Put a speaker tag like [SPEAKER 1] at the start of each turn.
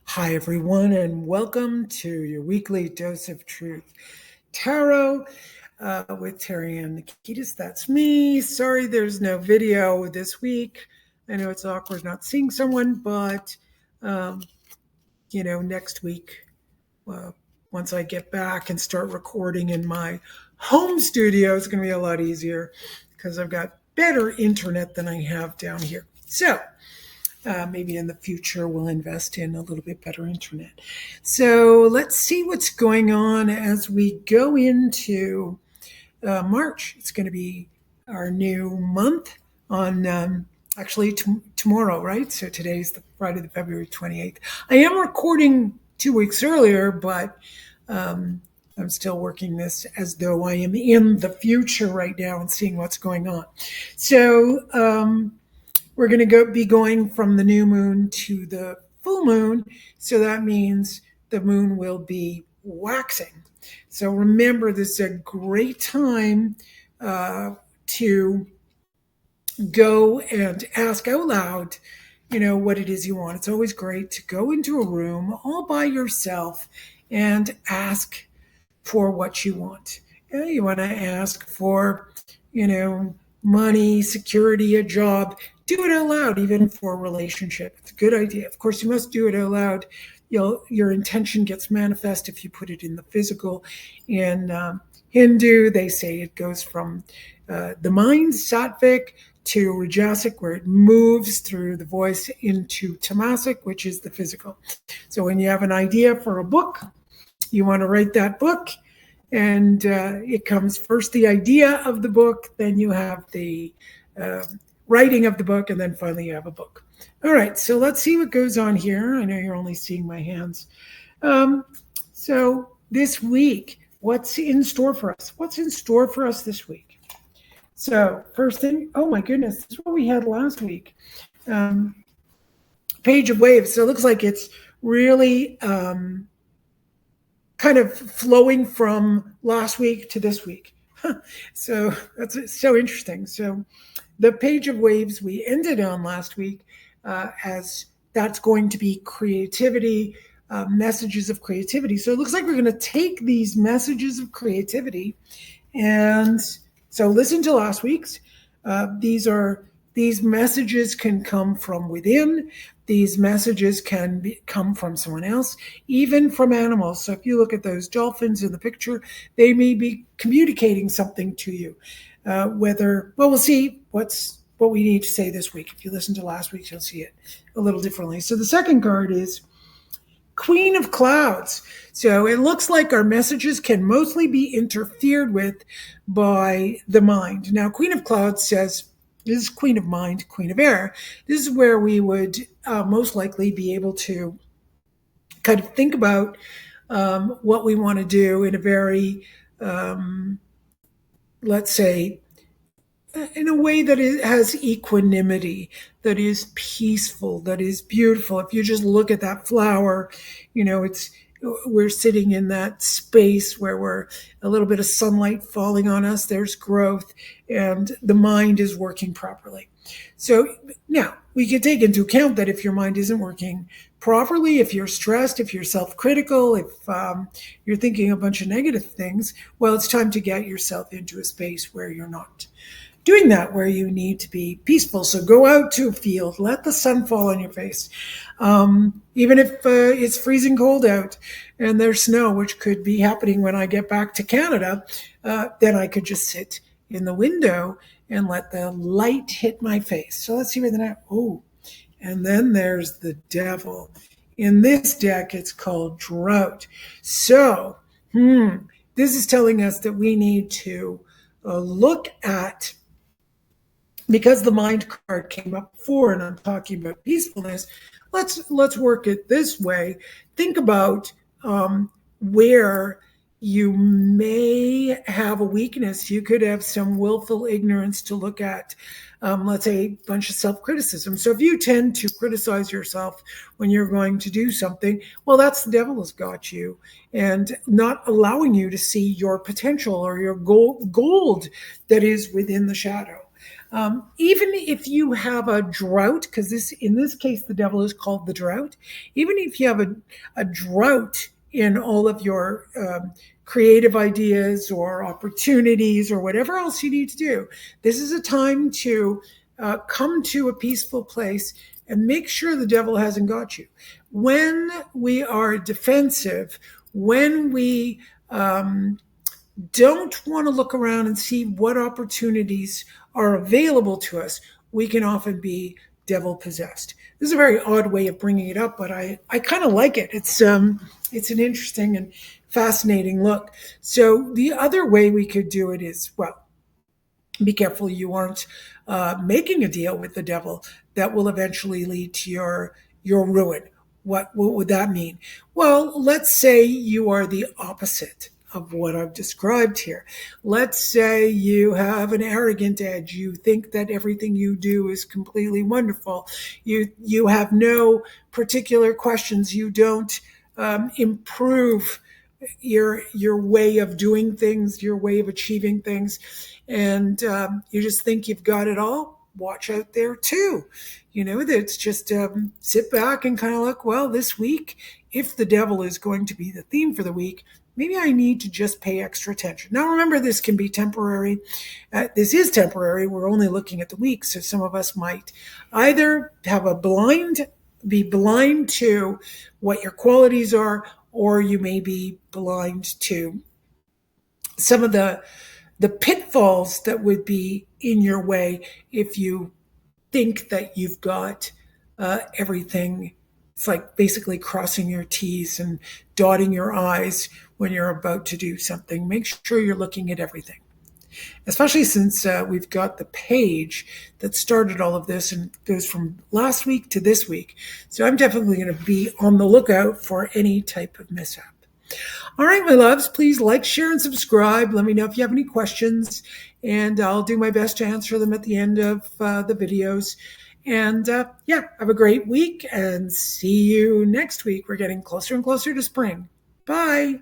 [SPEAKER 1] Hi, everyone, and welcome to your weekly dose of truth. Tarot with Terryann Nikitas. That's me. Sorry there's no video this week. I know it's awkward not seeing someone, but um, next week, uh, once I get back and start recording in my home studio, it's going to be a lot easier because I've got better internet than I have down here. So, maybe in the future we'll invest in a little bit better internet. So let's see what's going on as we go into March. It's going to be our new month on actually tomorrow, right? So today's the Friday, the February 28th. I am recording 2 weeks earlier, but I'm still working this as though I am in the future right now and seeing what's going on. So we're going to be going from the new moon to the full moon. So that means the moon will be waxing. So remember, this is a great time to go and ask out loud, what it is you want. It's always great to go into a room all by yourself and ask for what you want. You want to ask for, money, security, a job. Do it out loud, even for a relationship. It's a good idea. Of course, you must do it out loud. Your intention gets manifest if you put it in the physical. In Hindu, they say it goes from the mind, sattvic, to rajasic, where it moves through the voice, into tamasic, which is the physical. So when you have an idea for a book, you want to write that book, and it comes first the idea of the book, then you have the writing of the book, and then finally you have a book. All right, so let's see what goes on here. I know you're only seeing my hands. So this week, what's in store for us? What's in store for us this week? So first thing, oh my goodness, this is what we had last week. Page of Waves. So it looks like it's really kind of flowing from last week to this week. So that's so interesting. So the Page of Waves we ended on last week, as that's going to be creativity, messages of creativity. So it looks like we're going to take these messages of creativity, and so listen to last week's. These messages can come from within. These messages can come from someone else, even from animals. So if you look at those dolphins in the picture, they may be communicating something to you. We'll see what we need to say this week. If you listen to last week, you'll see it a little differently. So the second card is Queen of Clouds. So it looks like our messages can mostly be interfered with by the mind. Now, Queen of Clouds says, this is Queen of Mind, Queen of Air. This is where we would most likely be able to kind of think about what we want to do in a very, let's say, in a way that it has equanimity, that is peaceful, that is beautiful. If you just look at that flower, we're sitting in that space where we're a little bit of sunlight falling on us. There's growth, and the mind is working properly. So now we can take into account that if your mind isn't working properly, if you're stressed, if you're self-critical, if you're thinking a bunch of negative things, well, it's time to get yourself into a space where you're not doing that, where you need to be peaceful. So go out to a field, let the sun fall on your face. Even if it's freezing cold out and there's snow, which could be happening when I get back to Canada, then I could just sit in the window and let the light hit my face. So let's see where the next, and then there's the devil. In this deck, it's called Drought. So, this is telling us that we need to look at because the mind card came up before and I'm talking about peacefulness, let's work it this way. Think about where you may have a weakness. You could have some willful ignorance to look at, let's say, a bunch of self-criticism. So if you tend to criticize yourself when you're going to do something, well, that's the devil has got you and not allowing you to see your potential or your gold that is within the shadow. Even if you have a drought, because in this case the devil is called the drought. Even if you have a drought in all of your creative ideas or opportunities or whatever else you need to do, this is a time to come to a peaceful place and make sure the devil hasn't got you. When we are defensive, when we don't want to look around and see what opportunities are available to us, we can often be devil possessed. This is a very odd way of bringing it up, but I kind of like it. It's an interesting and fascinating look. So the other way we could do it is, well, be careful you aren't making a deal with the devil that will eventually lead to your ruin. What would that mean? Well, let's say you are the opposite of what I've described here. Let's say you have an arrogant edge. You think that everything you do is completely wonderful. You have no particular questions. You don't improve your way of doing things, your way of achieving things, and you just think you've got it all. Watch out there too. That's just sit back and kind of look. Well, this week, if the devil is going to be the theme for the week, maybe I need to just pay extra attention. Now, remember, this can be temporary. This is temporary. We're only looking at the week, so some of us might either have be blind to what your qualities are, or you may be blind to some of the pitfalls that would be in your way if you think that you've got everything. It's like basically crossing your T's and dotting your I's when you're about to do something. Make sure you're looking at everything, especially since we've got the page that started all of this and goes from last week to this week. So I'm definitely going to be on the lookout for any type of mishap. All right, my loves, please like, share, and subscribe. Let me know if you have any questions, and I'll do my best to answer them at the end of the videos. And yeah, have a great week and see you next week. We're getting closer and closer to spring. Bye.